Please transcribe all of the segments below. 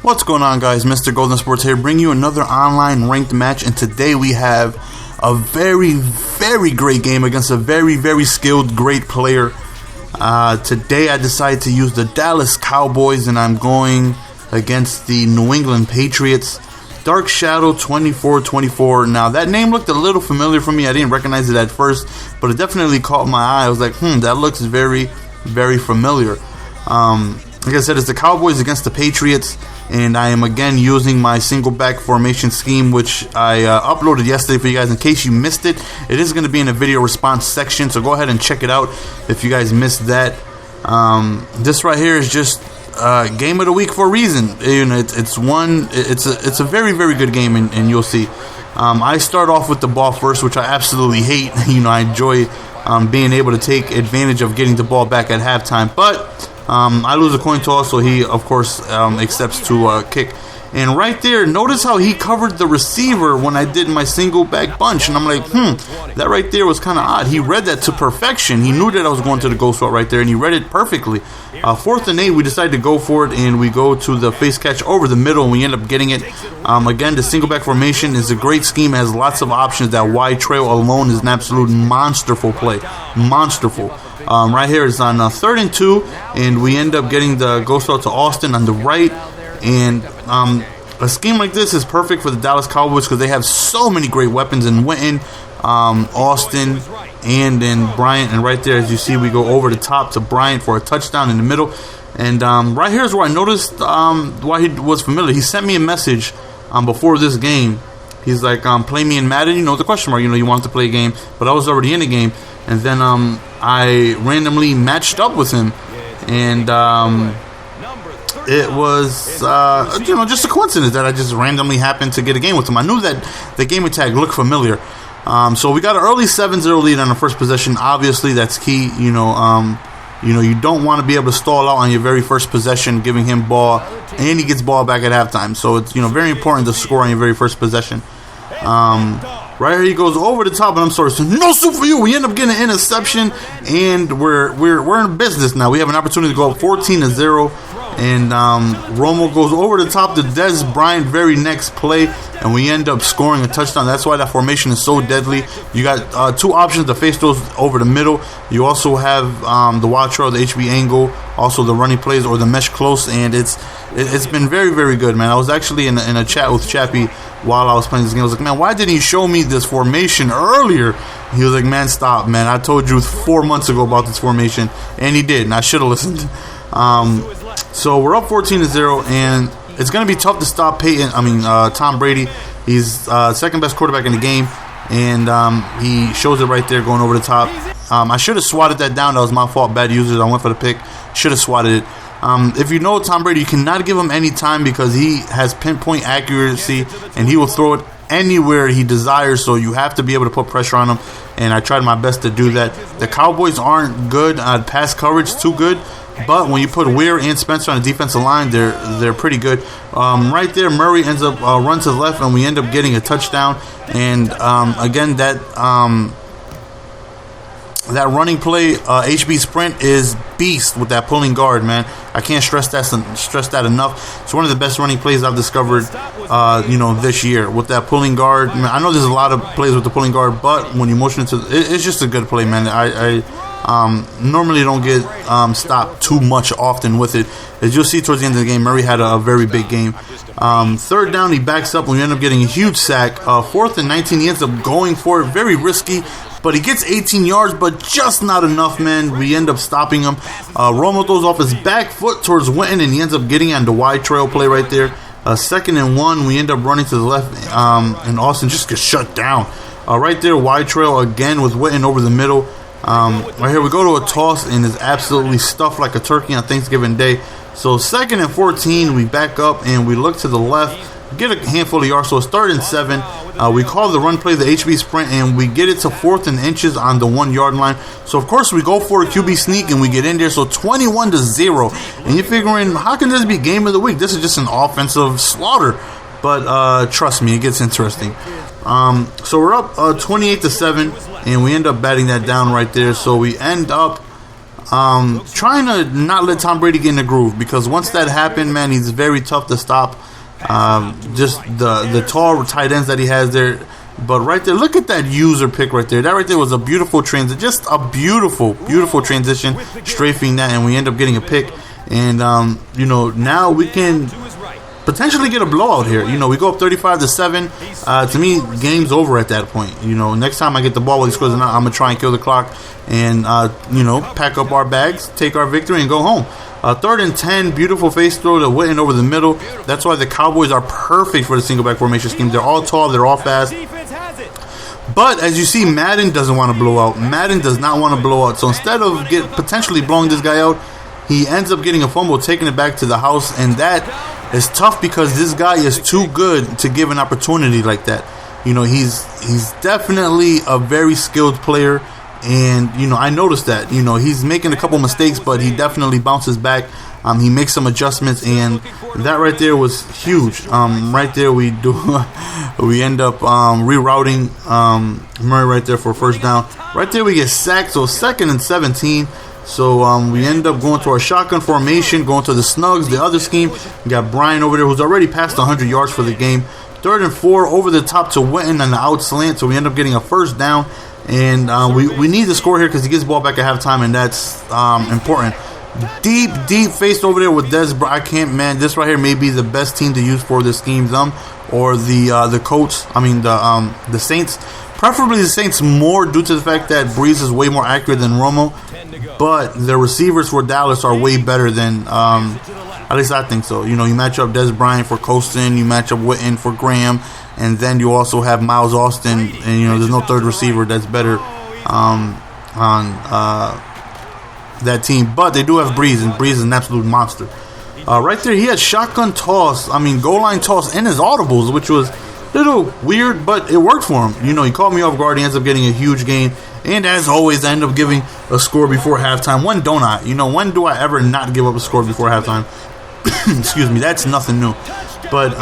What's going on, guys? Mr. Golden Sports here, bringing you another online ranked match, and today we have a very, very great game against a very, very skilled, great player. Today I decided to use the Dallas Cowboys, and I'm going against the New England Patriots. Dark Shadow 2424. Now, that name looked a little familiar for me. I didn't recognize it at first, but it definitely caught my eye. I was like, that looks very, very familiar. Like I said, it's the Cowboys against the Patriots, and I am again using my single back formation scheme, which I uploaded yesterday for you guys. In case you missed it, it is going to be in the video response section, so go ahead and check it out if you guys missed that. This right here is just game of the week for a reason. You know, it's a very, very good game, and you'll see. I start off with the ball first, which I absolutely hate. You know, I enjoy being able to take advantage of getting the ball back at halftime, but I lose a coin toss, so he, of course, accepts to kick. And right there, notice how he covered the receiver when I did my single back bunch. And I'm like, that right there was kind of odd. He read that to perfection. He knew that I was going to the ghost route right there, and he read it perfectly. 4th and 8, we decided to go for it, and we go to the face catch over the middle, and we end up getting it. Again, the single back formation is a great scheme. It has lots of options. That wide trail alone is an absolute monsterful play. Monsterful. Right here is on 3rd and 2, and we end up getting the ghost route to Austin on the right. And a scheme like this is perfect for the Dallas Cowboys because they have so many great weapons in Witten, Austin, and then Bryant. And right there, as you see, we go over the top to Bryant for a touchdown in the middle. And right here is where I noticed why he was familiar. He sent me a message before this game. He's like, play me in Madden, you know, the question mark, you know, you want to play a game, but I was already in the game. And then I randomly matched up with him, and it was, just a coincidence that I just randomly happened to get a game with him. I knew that the gamer tag looked familiar. So we got an early 7-0 lead on the first possession. Obviously, that's key. You don't want to be able to stall out on your very first possession, giving him ball, and he gets ball back at halftime. So it's, very important to score on your very first possession. Right here, he goes over the top, and I'm sorry, so no soup for you. We end up getting an interception, and we're in business now. We have an opportunity to go up 14-0, and Romo goes over the top to Dez Bryant very next play, and we end up scoring a touchdown. That's why that formation is so deadly. You got two options to face those over the middle. You also have the wild trail, the HB angle, also the running plays or the mesh close, and it's been very, very good, man. I was actually in a chat with Chappie while I was playing this game. I was like, man, why didn't you show me this formation earlier? He was like, man, stop, man. I told you 4 months ago about this formation, and he did, and I should have listened. So we're up 14-0, and it's going to be tough to stop Tom Brady. He's second best quarterback in the game, and he shows it right there going over the top. I should have swatted that down. That was my fault. Bad users. I went for the pick. Should have swatted it. If you know Tom Brady, you cannot give him any time because he has pinpoint accuracy, and he will throw it anywhere he desires, so you have to be able to put pressure on him, and I tried my best to do that. The Cowboys aren't good at pass coverage, too good, but when you put Weir and Spencer on the defensive line, they're pretty good. Right there, Murray ends up runs to the left, and we end up getting a touchdown. And again, that running play, HB sprint, is beast with that pulling guard, man. I can't stress that enough. It's one of the best running plays I've discovered, this year with that pulling guard. Man, I know there's a lot of plays with the pulling guard, but when you motion it's just a good play, man. I normally don't get stopped too much often with it. As you'll see towards the end of the game, Murray had a very big game. 3rd down, he backs up, and we end up getting a huge sack. 4th and 19, he ends up going for it, very risky, but he gets 18 yards, but just not enough, man. We end up stopping him. Romo throws off his back foot towards Witten, and he ends up getting on the wide trail play right there. 2nd and 1, we end up running to the left, and Austin just gets shut down. Right there, wide trail again with Witten over the middle. Right here, we go to a toss, and is absolutely stuffed like a turkey on Thanksgiving Day. So 2nd and 14, we back up, and we look to the left, get a handful of yards. So it's 3rd and 7. We call the run play, the HB sprint, and we get it to 4th and inches on the 1 yard line. So of course we go for a QB sneak, and we get in there. So 21-0, and you're figuring, how can this be game of the week? This is just an offensive slaughter. But trust me, it gets interesting. So we're up 28-7, and we end up batting that down right there. So we end up trying to not let Tom Brady get in the groove, because once that happened, man, he's very tough to stop. Just the tall tight ends that he has there. But right there, look at that user pick right there. That right there was a beautiful transition. Just a beautiful, beautiful transition, strafing that, and we end up getting a pick. And, now we can potentially get a blowout here. We go up 35-7. To me, game's over at that point. Next time I get the ball while he scores, I'm going to try and kill the clock and, pack up our bags, take our victory, and go home. 3rd and 10, beautiful face throw to Witten over the middle. That's why the Cowboys are perfect for the single back formation scheme. They're all tall, they're all fast. But as you see, Madden doesn't want to blow out. Madden does not want to blow out. So instead of potentially blowing this guy out, he ends up getting a fumble, taking it back to the house. And that is tough because this guy is too good to give an opportunity like that. He's definitely a very skilled player. And, I noticed that. He's making a couple mistakes, but he definitely bounces back. He makes some adjustments, and that right there was huge. Right there we end up rerouting Murray right there for a first down. Right there we get sacked, so 2nd and 17. So we end up going to our shotgun formation, going to the snugs, the other scheme. We got Brian over there who's already passed 100 yards for the game. 3rd and 4, over the top to Witten on the out slant, so we end up getting a first down. And we need to score here because he gets the ball back at halftime, and that's important. Deep faced over there with Des. I can't, man. This right here may be the best team to use for this scheme. Or the Colts. I mean the Saints. Preferably the Saints more due to the fact that Breeze is way more accurate than Romo. But the receivers for Dallas are way better than. At least I think so. You match up Des Bryant for Colston. You match up Witten for Graham. And then you also have Miles Austin. And, there's no third receiver that's better on that team. But they do have Breeze, and Breeze is an absolute monster. Right there, he had shotgun toss. Goal line toss in his audibles, which was a little weird, but it worked for him. He caught me off guard. He ends up getting a huge gain. And as always, I end up giving a score before halftime. When don't I? When do I ever not give up a score before halftime? Excuse me, that's nothing new. But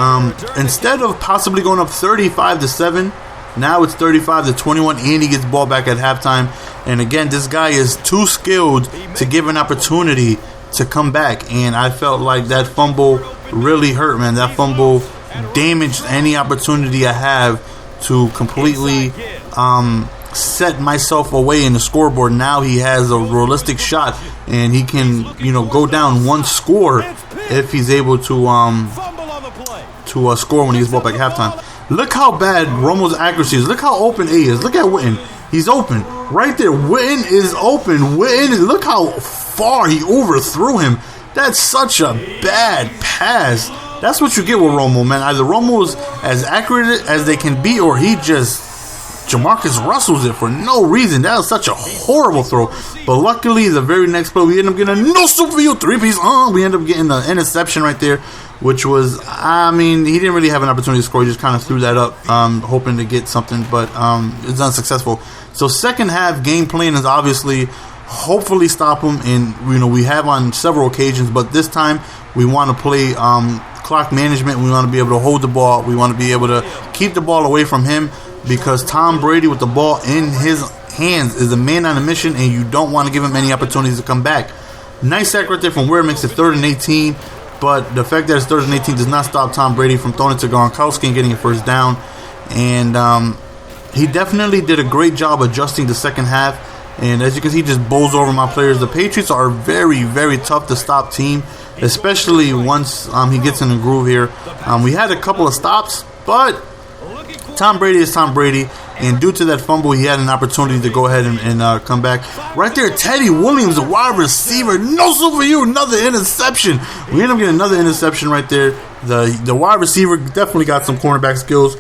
instead of possibly going up 35-7, now it's 35-21, and he gets the ball back at halftime. And again, this guy is too skilled to give an opportunity to come back. And I felt like that fumble really hurt, man. That fumble damaged any opportunity I have to completely set myself away in the scoreboard. Now he has a realistic shot, and he can, go down one score if he's able to score when he gets ball back at halftime. Look how bad Romo's accuracy is. Look how open A is. Look at Witten. He's open. Right there. Witten is open. Look how far he overthrew him. That's such a bad pass. That's what you get with Romo, man. Either Romo's as accurate as they can be, or he just Jamarcus Russell's it for no reason. That was such a horrible throw. But luckily, the very next play, we end up getting a no super you 3-piece. We end up getting the interception right there, which was, he didn't really have an opportunity to score. He just kind of threw that up, hoping to get something, but it's unsuccessful. So second half game plan is obviously hopefully stop him, and we have on several occasions, but this time we want to play clock management. We want to be able to hold the ball. We want to be able to keep the ball away from him, because Tom Brady with the ball in his hands is a man on a mission, and you don't want to give him any opportunities to come back. Nice sack right there from Ware, makes it 3rd and 18, but the fact that it's 3rd and 18 does not stop Tom Brady from throwing it to Gronkowski and getting a first down. And he definitely did a great job adjusting the second half, and as you can see, he just bowls over my players. The Patriots are a very, very tough to stop team, especially once he gets in the groove here. We had a couple of stops, but Tom Brady is Tom Brady, and due to that fumble, he had an opportunity to go ahead and come back. Right there, Teddy Williams, the wide receiver, no super you, another interception. We end up getting another interception right there. The wide receiver definitely got some cornerback skills,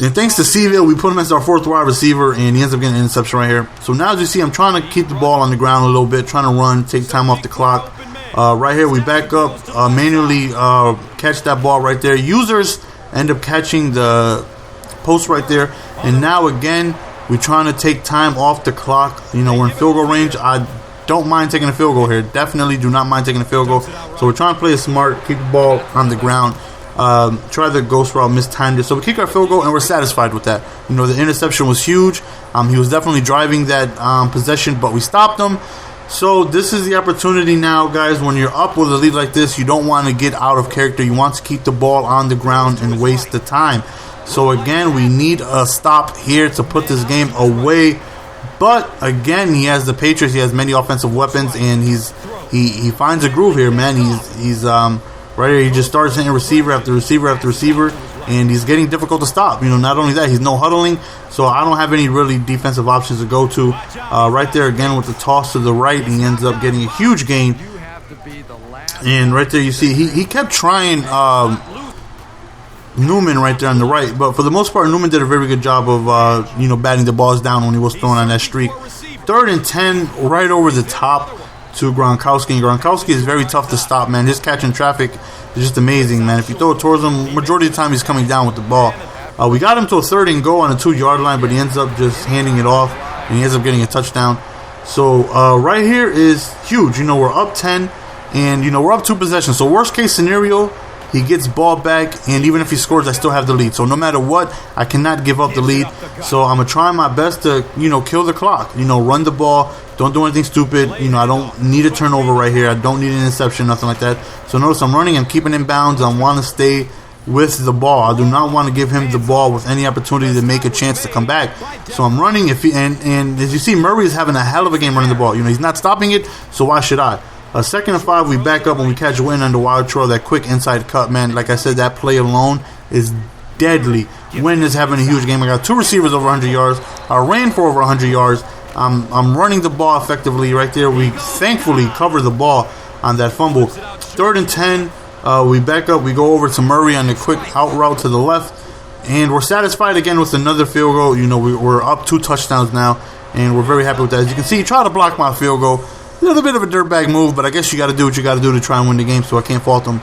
and thanks to Seville, we put him as our 4th wide receiver, and he ends up getting an interception right here. So now, as you see, I'm trying to keep the ball on the ground a little bit, trying to run, take time off the clock. Right here, we back up, manually catch that ball right there. Users end up catching the post right there, and now again we're trying to take time off the clock. We're in field goal range. I don't mind taking a field goal here. Definitely do not mind taking a field goal. So we're trying to play it smart, keep the ball on the ground, try the ghost route, mistimed it. So we kick our field goal, and we're satisfied with that. The interception was huge. He was definitely driving that possession, but we stopped him. So this is the opportunity now, guys. When you're up with a lead like this, you don't want to get out of character. You want to keep the ball on the ground and waste the time. So again, we need a stop here to put this game away. But again, he has the Patriots. He has many offensive weapons, and he finds a groove here, man. He's right here. He just starts hitting receiver after receiver after receiver, and he's getting difficult to stop. Not only that, he's no huddling, so I don't have any really defensive options to go to. Right there again with the toss to the right, he ends up getting a huge gain. And right there, you see he kept trying Newman right there on the right, but for the most part, Newman did a very good job of batting the balls down when he was throwing on that streak. 3rd and 10, right over the top to Gronkowski. And Gronkowski is very tough to stop, man. His catch in traffic is just amazing, man. If you throw it towards him, majority of the time he's coming down with the ball. We got him to a 3rd and go on the 2-yard line, but he ends up just handing it off, and he ends up getting a touchdown. So right here is huge. We're up 10, and we're up 2 possessions. So worst case scenario, he gets ball back, and even if he scores, I still have the lead. So no matter what, I cannot give up the lead. So I'm going to try my best to, kill the clock. Run the ball. Don't do anything stupid. I don't need a turnover right here. I don't need an interception, nothing like that. So notice I'm running. I'm keeping in bounds. I want to stay with the ball. I do not want to give him the ball with any opportunity to make a chance to come back. So I'm running. And as you see, Murray is having a hell of a game running the ball. He's not stopping it, so why should I? 2nd and 5, we back up and we catch Wynn on the wild throw. That quick inside cut, man. Like I said, that play alone is deadly. Wynn is having a huge game. I got 2 receivers over 100 yards. I ran for over 100 yards. I'm running the ball effectively right there. We thankfully cover the ball on that fumble. 3rd and 10, we back up. We go over to Murray on the quick out route to the left. And we're satisfied again with another field goal. We're up 2 touchdowns now, and we're very happy with that. As you can see, he tried to block my field goal. A little bit of a dirtbag move, but I guess you got to do what you got to do to try and win the game, so I can't fault him.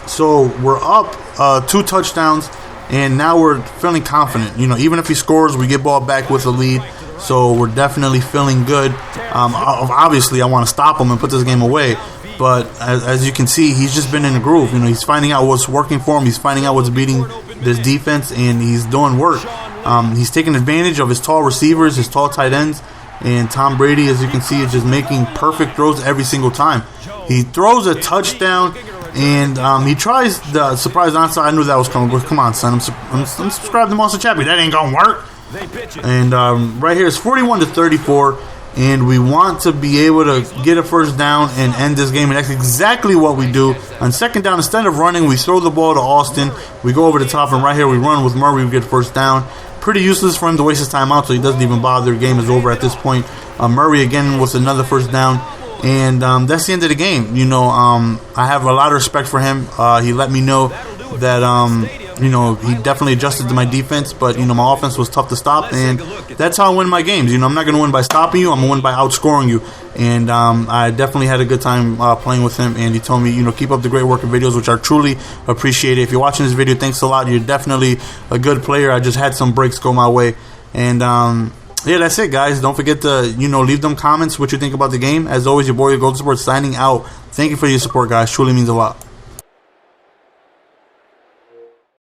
So we're up 2 touchdowns, and now we're feeling confident. Even if he scores, we get ball back with a lead, so we're definitely feeling good. Obviously, I want to stop him and put this game away, but as you can see, he's just been in the groove. He's finding out what's working for him. He's finding out what's beating this defense, and he's doing work. He's taking advantage of his tall receivers, his tall tight ends. And Tom Brady, as you can see, is just making perfect throws every single time. He throws a touchdown, and he tries the surprise onside. I knew that was coming. But come on, son. I'm subscribed to Monster Chappie. That ain't going to work. And right here is 41-34, and we want to be able to get a first down and end this game. And that's exactly what we do. On 2nd down, instead of running, we throw the ball to Austin. We go over the top, and right here we run with Murray. We get first down. Pretty useless for him to waste his time out, so he doesn't even bother. The game is over at this point. Murray again with another first down, and that's the end of the game. I have a lot of respect for him. He let me know that he definitely adjusted to my defense, but my offense was tough to stop, and that's how I win my games. I'm not going to win by stopping you. I'm going to win by outscoring you. And I definitely had a good time playing with him, and he told me, keep up the great work and videos, which I truly appreciate it. If you're watching this video, thanks a lot. You're definitely a good player. I just had some breaks go my way. And yeah, that's it, guys. Don't forget to, leave them comments what you think about the game. As always, your boy Golden Sports signing out. Thank you for your support, guys. Truly means a lot.